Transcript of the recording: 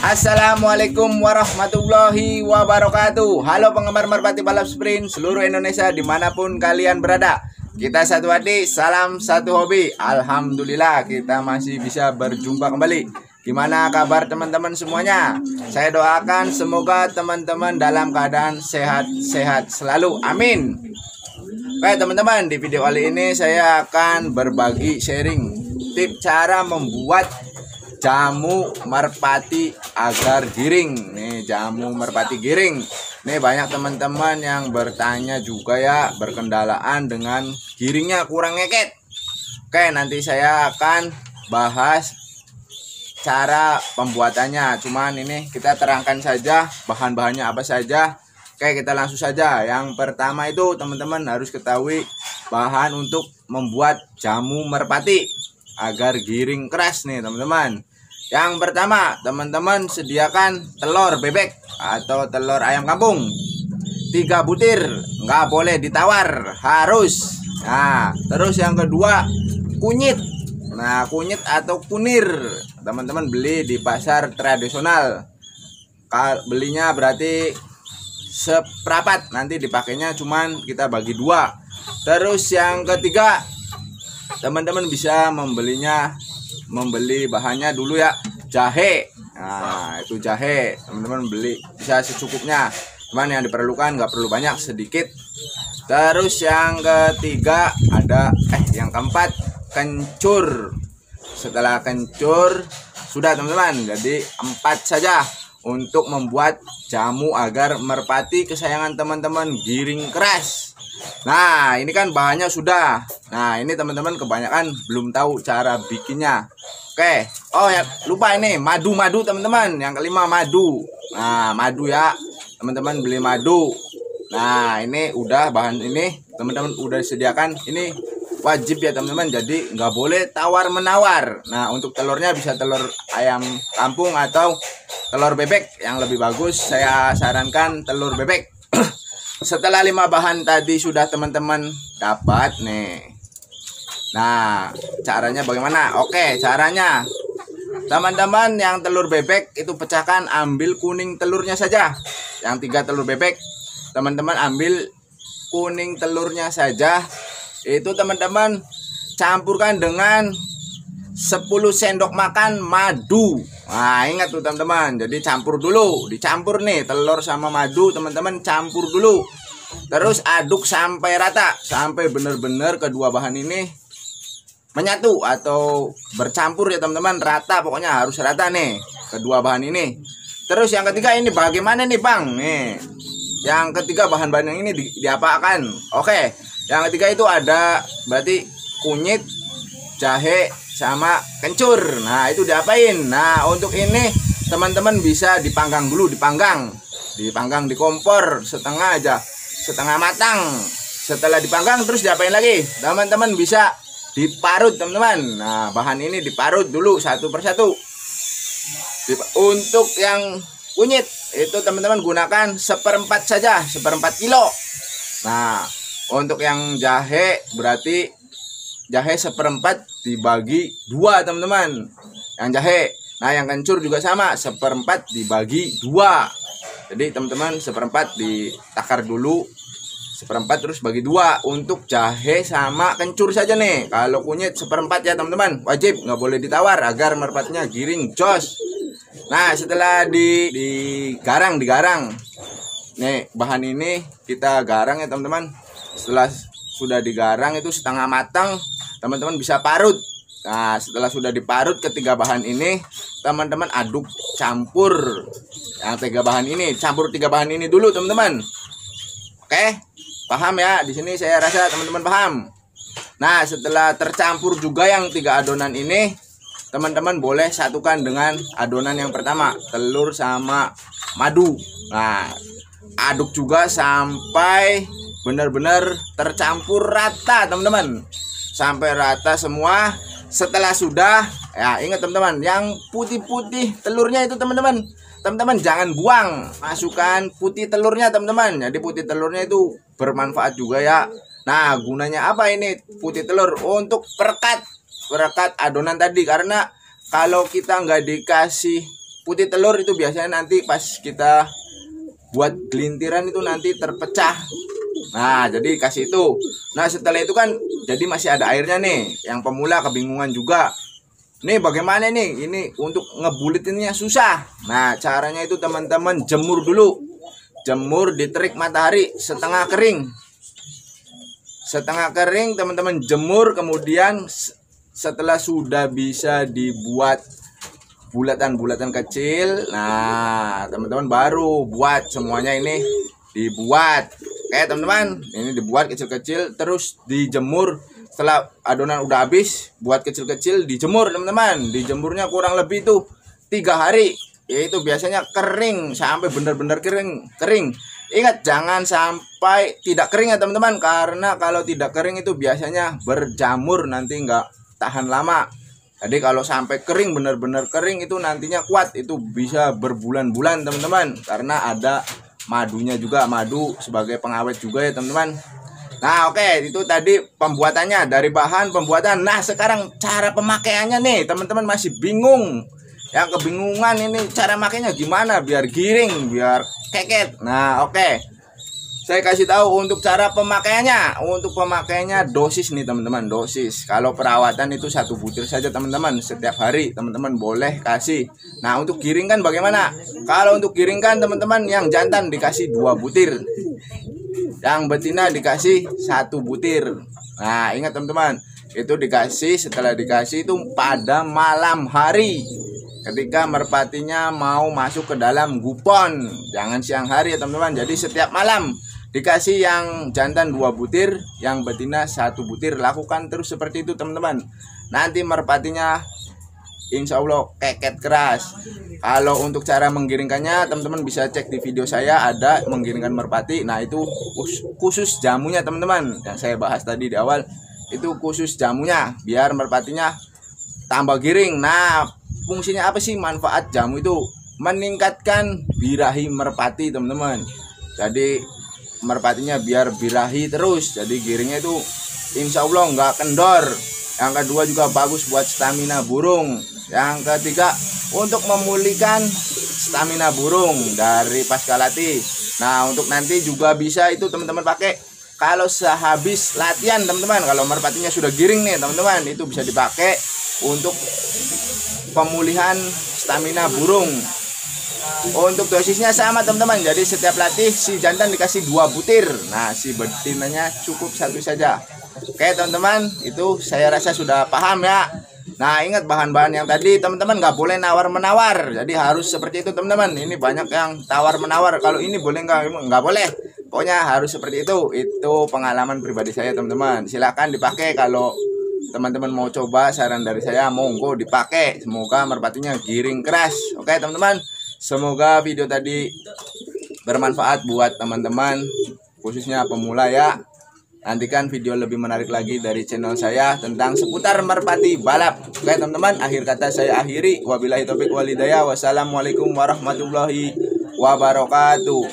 Assalamualaikum warahmatullahi wabarakatuh. Halo penggemar merpati balap sprint seluruh Indonesia dimanapun kalian berada. Kita satu hati, salam satu hobi. Alhamdulillah kita masih bisa berjumpa kembali. Gimana kabar teman-teman semuanya? Saya doakan semoga teman-teman dalam keadaan sehat-sehat selalu. Amin. Oke teman-teman, di video kali ini saya akan berbagi sharing tip cara membuat jamu merpati agar giring. Nih jamu merpati giring. Nih banyak teman-teman yang bertanya juga ya, berkendalaan dengan giringnya kurang ngeket. Oke, nanti saya akan bahas cara pembuatannya. Cuman ini kita terangkan saja bahan-bahannya apa saja. Oke, kita langsung saja. Yang pertama itu teman-teman harus ketahui bahan untuk membuat jamu merpati agar giring keras nih teman-teman. Yang pertama teman-teman sediakan telur bebek atau telur ayam kampung 3 butir, nggak boleh ditawar, harus. Nah terus yang kedua kunyit. Nah kunyit atau kunir teman-teman beli di pasar tradisional. Belinya berarti seperapat, nanti dipakainya cuman kita bagi 2. Terus yang ketiga teman-teman bisa membeli bahannya dulu ya, jahe. Nah itu jahe teman-teman beli bisa secukupnya, cuman yang diperlukan nggak perlu banyak, sedikit. Terus yang ketiga yang keempat kencur. Setelah kencur sudah teman-teman, jadi 4 saja untuk membuat jamu agar merpati kesayangan teman-teman giring keras. Nah ini kan bahannya sudah. Nah ini teman-teman kebanyakan belum tahu cara bikinnya. Oke, oh ya lupa ini madu teman-teman. Yang kelima madu. Nah madu ya teman-teman, beli madu. Nah ini udah bahan ini teman-teman udah disediakan. Ini wajib ya teman-teman, jadi nggak boleh tawar menawar. Nah untuk telurnya bisa telur ayam kampung atau telur bebek, yang lebih bagus saya sarankan telur bebek. Setelah 5 bahan tadi sudah teman-teman dapat nih. Nah caranya bagaimana? Oke, caranya teman-teman yang telur bebek itu pecahkan, ambil kuning telurnya saja. Yang 3 telur bebek teman-teman ambil kuning telurnya saja. Itu teman-teman campurkan dengan 10 sendok makan madu. Nah ingat tuh teman-teman, jadi campur dulu, dicampur nih telur sama madu teman-teman, campur dulu. Terus aduk sampai rata, sampai benar-benar kedua bahan ini menyatu atau bercampur ya teman-teman, rata, pokoknya harus rata nih kedua bahan ini. Terus yang ketiga ini bagaimana nih Bang? Nih yang ketiga bahan-bahan yang ini diapakan? Oke, yang ketiga itu ada berarti kunyit, jahe, sama kencur. Nah itu diapain? Nah untuk ini teman-teman bisa dipanggang dulu, dipanggang di kompor setengah matang. Setelah dipanggang terus diapain lagi? Teman-teman bisa diparut teman-teman. Nah bahan ini diparut dulu satu persatu. Untuk yang kunyit itu teman-teman gunakan 1/4 saja, 1/4 kilo. Nah untuk yang jahe berarti jahe 1/4 dibagi 2 teman-teman, yang jahe. Nah yang kencur juga sama, 1/4 dibagi 2. Jadi teman-teman 1/4 ditakar dulu, 1/4 terus bagi 2 untuk jahe sama kencur saja nih. Kalau kunyit 1/4 ya teman-teman, wajib nggak boleh ditawar agar merpatinya giring jos. Nah setelah digarang nih bahan ini kita garang ya teman-teman. Setelah sudah digarang itu setengah matang, teman-teman bisa parut. Nah setelah sudah diparut ketiga bahan ini teman-teman aduk campur yang 3 bahan ini, campur 3 bahan ini dulu teman-teman. Oke, paham ya? Di sini saya rasa teman-teman paham. Nah setelah tercampur juga yang 3 adonan ini, teman-teman boleh satukan dengan adonan yang pertama, telur sama madu. Nah aduk juga sampai benar-benar tercampur rata teman-teman, sampai rata semua. Setelah sudah ya ingat teman-teman, yang putih-putih telurnya itu teman-teman jangan buang, masukkan putih telurnya teman-teman. Jadi putih telurnya itu bermanfaat juga ya. Nah gunanya apa ini putih telur? Untuk perekat adonan tadi, karena kalau kita nggak dikasih putih telur itu biasanya nanti pas kita buat gelintiran itu nanti terpecah. Nah, jadi kasih itu. Nah, setelah itu kan jadi masih ada airnya nih. Yang pemula kebingungan juga. Nih bagaimana nih? Ini untuk ngebulitinnya susah. Nah, caranya itu teman-teman jemur dulu. Jemur di terik matahari setengah kering. Setengah kering teman-teman jemur, kemudian setelah sudah bisa dibuat bulatan-bulatan kecil, nah teman-teman baru buat semuanya ini dibuat. Oke teman-teman, ini dibuat kecil-kecil terus dijemur. Setelah adonan udah habis, buat kecil-kecil dijemur teman-teman. Dijemurnya kurang lebih tuh 3 hari. Yaitu biasanya kering sampai benar-benar kering. Ingat jangan sampai tidak kering ya teman-teman, karena kalau tidak kering itu biasanya berjamur nanti nggak tahan lama. Jadi kalau sampai kering benar-benar kering itu nantinya kuat, itu bisa berbulan-bulan teman-teman, karena ada madunya juga, madu sebagai pengawet juga ya teman-teman. Nah oke, itu tadi pembuatannya, dari bahan pembuatan. Nah sekarang cara pemakaiannya nih teman-teman masih bingung. Yang kebingungan ini cara makainya gimana biar giring, biar keket. Nah oke, saya kasih tahu untuk cara pemakaiannya. Untuk pemakaiannya dosis nih teman-teman, dosis. Kalau perawatan itu 1 butir saja teman-teman, setiap hari teman-teman boleh kasih. Nah untuk giringkan bagaimana? Kalau untuk giringkan teman-teman, yang jantan dikasih 2 butir, yang betina dikasih 1 butir. Nah ingat teman-teman, itu dikasih, setelah dikasih itu pada malam hari, ketika merpatinya mau masuk ke dalam gupon. Jangan siang hari ya teman-teman. Jadi setiap malam dikasih yang jantan 2 butir, yang betina 1 butir. Lakukan terus seperti itu teman-teman. Nanti merpatinya insya Allah keket keras. Kalau untuk cara menggiringkannya teman-teman bisa cek di video saya, ada menggiringkan merpati. Nah itu khusus jamunya teman-teman, yang saya bahas tadi di awal. Itu khusus jamunya biar merpatinya tambah giring. Nah fungsinya apa sih manfaat jamu itu? Meningkatkan birahi merpati teman-teman. Jadi merpatinya biar birahi terus, jadi giringnya itu insya Allah nggak kendor. Yang kedua juga bagus buat stamina burung. Yang ketiga untuk memulihkan stamina burung dari pasca latih. Nah untuk nanti juga bisa itu teman-teman pakai kalau sehabis latihan teman-teman. Kalau merpatinya sudah giring nih teman-teman, itu bisa dipakai untuk pemulihan stamina burung. Untuk dosisnya sama teman-teman, jadi setiap latih si jantan dikasih 2 butir. Nah si betinanya cukup 1 saja. Oke teman-teman, itu saya rasa sudah paham ya. Nah ingat bahan-bahan yang tadi teman-teman nggak boleh nawar-menawar. Jadi harus seperti itu teman-teman. Ini banyak yang tawar-menawar, kalau ini boleh nggak boleh. Pokoknya harus seperti itu. Itu pengalaman pribadi saya teman-teman. Silakan dipakai kalau teman-teman mau coba, saran dari saya monggo dipakai. Semoga merpatinya giring keras. Oke teman-teman, semoga video tadi bermanfaat buat teman-teman, khususnya pemula ya. Nantikan video lebih menarik lagi dari channel saya tentang seputar merpati balap. Oke teman-teman, akhir kata saya akhiri. Wabillahi taufiq walhidayah. Wassalamualaikum warahmatullahi wabarakatuh.